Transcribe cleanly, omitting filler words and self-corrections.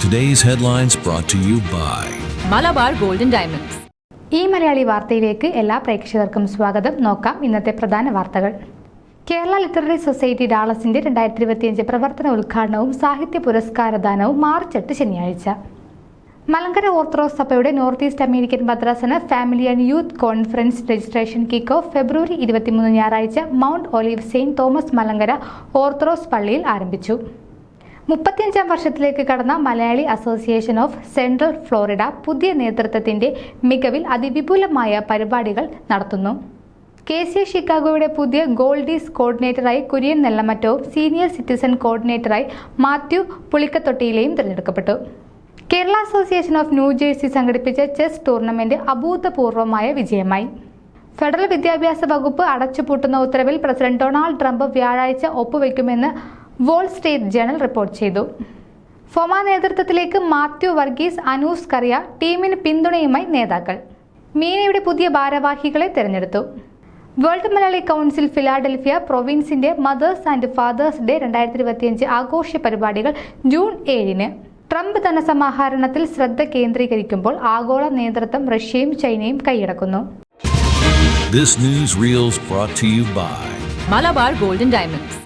Today's headlines brought to you by Malabar Gold and Diamonds. ഈ മലയാളി വാർത്തയിലേക്ക് എല്ലാ പ്രേക്ഷകർക്കും സ്വാഗതം. നോക്കാം ഇന്നത്തെ പ്രധാന വാർത്തകൾ. കേരള ലിറ്റററി സൊസൈറ്റി ഡാളസിന്റെ 2025 പ്രവർത്തന ഉദ്ഘാടനവും സാഹിത്യ പുരസ്കാരദാനവും മാർച്ച് 8 ശനിയാഴ്ച. മലങ്കര ഓർത്തഡോക്സ് സഭയുടെ നോർത്ത് ഈസ്റ്റ് അമേരിക്കൻ ഭദ്രാസന family and youth conference registration kick off February 23 ഞായറാഴ്ച Mount Olive Saint Thomas Malankara Orthodox പള്ളിയിൽ ആരംഭിച്ചു. 35-ാം വർഷത്തിലേക്ക് കടന്ന Malayali association of central Florida പുതിയ നേതൃത്വത്തിന്റെ മികവിൽ അതിവിപുലമായ പരിപാടികൾ നടത്തുന്നു. KC ഷിക്കാഗോയുടെ പുതിയ ഗോൾഡീസ് കോർഡിനേറ്ററായി കുര്യൻ നെല്ലമറ്റവും സീനിയർ സിറ്റിസൺ കോർഡിനേറ്ററായി മാത്യു പുളിക്കത്തൊട്ടിയിലെയും തിരഞ്ഞെടുക്കപ്പെട്ടു. കേരള അസോസിയേഷൻ ഓഫ് ന്യൂജേഴ്സി സംഘടിപ്പിച്ച ചെസ് ടൂർണമെന്റ് അഭൂതപൂർവമായ വിജയമായി. ഫെഡറൽ വിദ്യാഭ്യാസ വകുപ്പ് അടച്ചുപൂട്ടുന്ന ഉത്തരവിൽ പ്രസിഡന്റ് ഡൊണാൾഡ് ട്രംപ് വ്യാഴാഴ്ച ഒപ്പുവെക്കുമെന്ന് വോൾ സ്ട്രീറ്റ് ജേണൽ റിപ്പോർട്ട് ചെയ്തു. ഫോമ നേതൃത്വത്തിലേക്ക് മാത്യു വർഗീസ്, അനൂസ് കറിയ, ടീമിന് പിന്തുണയുമായി നേതാക്കൾ. മീനയുടെ പുതിയ ഭാരവാഹികളെ തെരഞ്ഞെടുത്തു. വേൾഡ് മലയാളി കൗൺസിൽ ഫിലാഡൽഫിയ പ്രൊവിൻസിന്റെ മദേഴ്സ് ആൻഡ് ഫാദേഴ്സ് ഡേ 2025 ആഘോഷ പരിപാടികൾ ജൂൺ 7-ന്. ട്രംപ് ധനസമാഹരണത്തിൽ ശ്രദ്ധ കേന്ദ്രീകരിക്കുമ്പോൾ ആഗോള നേതൃത്വം റഷ്യയും ചൈനയും കൈയടക്കുന്നു. This news reels brought to you by Malabar Gold and Diamonds.